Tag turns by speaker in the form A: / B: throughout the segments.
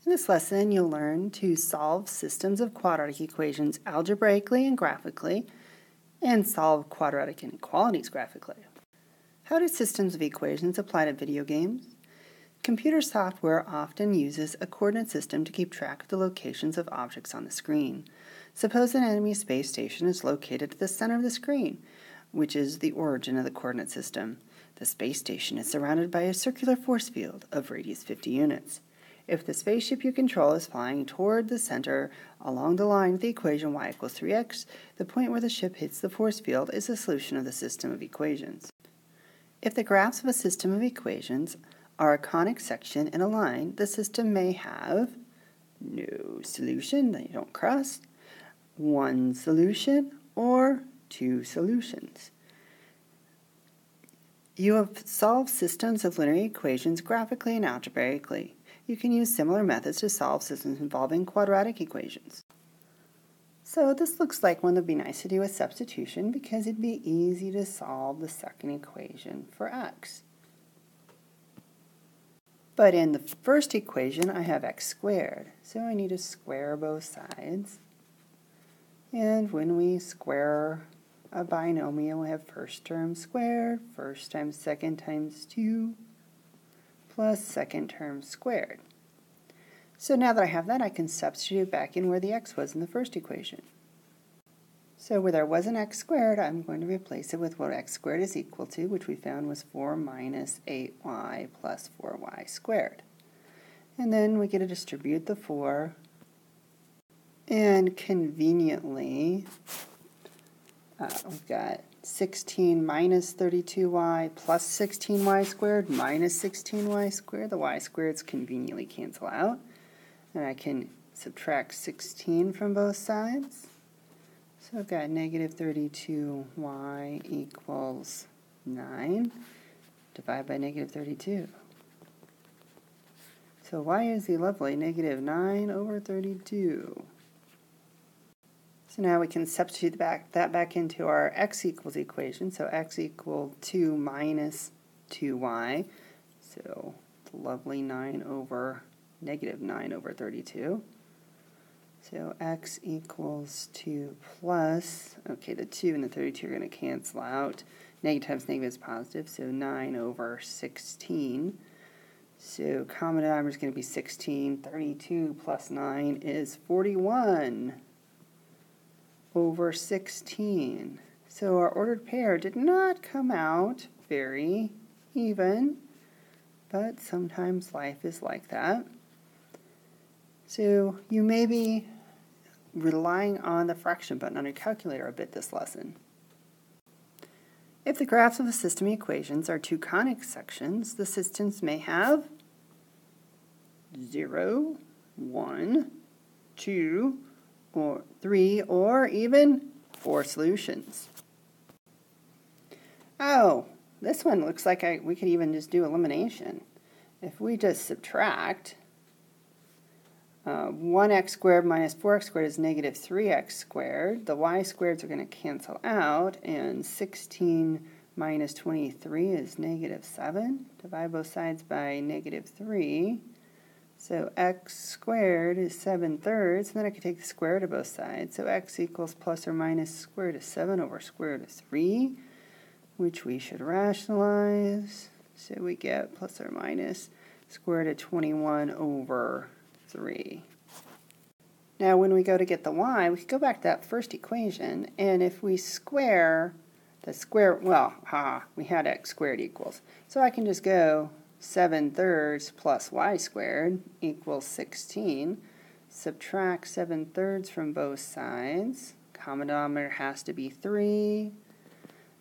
A: In this lesson, you'll learn to solve systems of quadratic equations algebraically and graphically, and solve quadratic inequalities graphically. How do systems of equations apply to video games? Computer software often uses a coordinate system to keep track of the locations of objects on the screen. Suppose an enemy space station is located at the center of the screen, which is the origin of the coordinate system. The space station is surrounded by a circular force field of radius 50 units. If the spaceship you control is flying toward the center along the line of the equation y equals 3x, the point where the ship hits the force field is the solution of the system of equations. If the graphs of a system of equations are a conic section in a line, the system may have no solution that you don't cross, one solution, or two solutions. You have solved systems of linear equations graphically and algebraically. You can use similar methods to solve systems involving quadratic equations. So this looks like one that would be nice to do a substitution because it'd be easy to solve the second equation for x. But in the first equation, I have x squared, so I need to square both sides. And when we square a binomial, we have first term squared, first times second times 2, plus second term squared. So now that I have that, I can substitute back in where the x was in the first equation. So where there was an x squared, I'm going to replace it with what x squared is equal to, which we found was 4 minus 8y plus 4y squared. And then we get to distribute the 4, and conveniently, we've got 16 minus 32y plus 16y squared minus 16y squared. The y squareds conveniently cancel out. And I can subtract 16 from both sides. So I've got negative 32y equals 9. Divide by negative 32. So y is the lovely negative 9 over 32. So now we can substitute that back into our x equals equation. So x equals 2 minus 2y. So the lovely negative 9 over 32. So x equals 2 plus, okay, the 2 and the 32 are going to cancel out. Negative times negative is positive, so 9 over 16. So common denominator is going to be 16. 32 plus 9 is 41 over 16. So our ordered pair did not come out very even, but sometimes life is like that. So you may be relying on the fraction button on your calculator a bit this lesson. If the graphs of a system of equations are two conic sections, the systems may have 0, 1, 2, or 3, or even 4 solutions. Oh, this one looks like we could even just do elimination. If we just subtract 1x squared minus 4x squared is negative 3x squared. The y squareds are going to cancel out, and 16 minus 23 is negative 7. Divide both sides by negative 3. So x squared is 7/3, and then I can take the square root of both sides. So x equals plus or minus square root of 7 over square root of 3, which we should rationalize. So we get plus or minus square root of 21 over 3. Now when we go to get the y, we can go back to that first equation, and if we square the square, we had x squared equals. So I can just go 7/3 plus y squared equals 16. Subtract 7/3 from both sides. Common denominator has to be 3.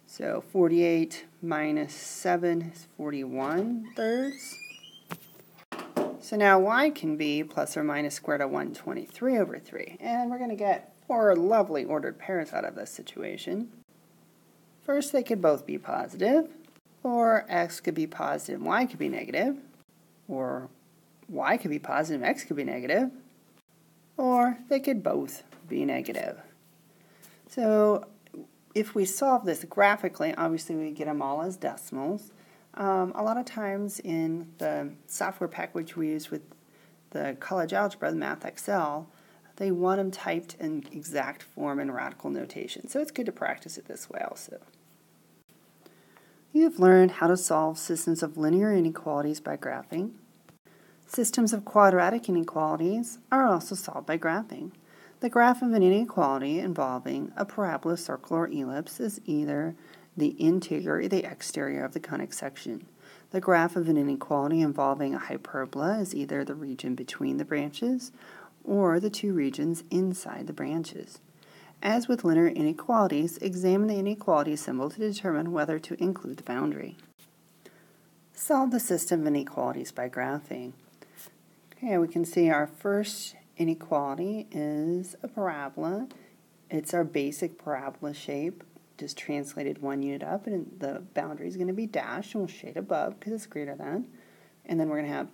A: So 48 minus 7 is 41/3. So now y can be plus or minus square root of 123 over 3. And we're going to get 4 lovely ordered pairs out of this situation. First, they could both be positive, or x could be positive and y could be negative, or y could be positive and x could be negative, or they could both be negative. So if we solve this graphically, obviously we get them all as decimals. A lot of times in the software package we use with the college algebra, the Math Excel, they want them typed in exact form and radical notation. So it's good to practice it this way also. You have learned how to solve systems of linear inequalities by graphing. Systems of quadratic inequalities are also solved by graphing. The graph of an inequality involving a parabola, circle, or ellipse is either the interior or the exterior of the conic section. The graph of an inequality involving a hyperbola is either the region between the branches or the two regions inside the branches. As with linear inequalities, examine the inequality symbol to determine whether to include the boundary. Solve the system of inequalities by graphing. Okay, we can see our first inequality is a parabola. It's our basic parabola shape, just translated one unit up, and the boundary is going to be dashed, and we'll shade above because it's greater than. And then we're going to have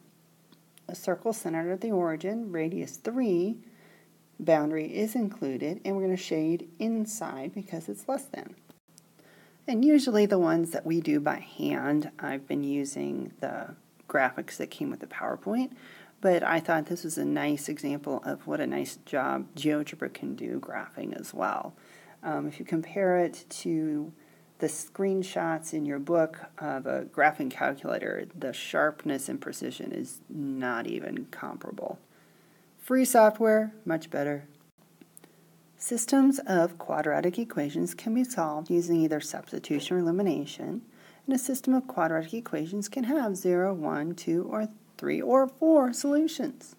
A: a circle centered at the origin, radius 3, boundary is included, and we're going to shade inside because it's less than. And usually the ones that we do by hand, I've been using the graphics that came with the PowerPoint, but I thought this was a nice example of what a nice job GeoGebra can do graphing as well. If you compare it to the screenshots in your book of a graphing calculator, the sharpness and precision is not even comparable. Free software, much better. Systems of quadratic equations can be solved using either substitution or elimination, and a system of quadratic equations can have 0, 1, 2, or 3, or 4 solutions.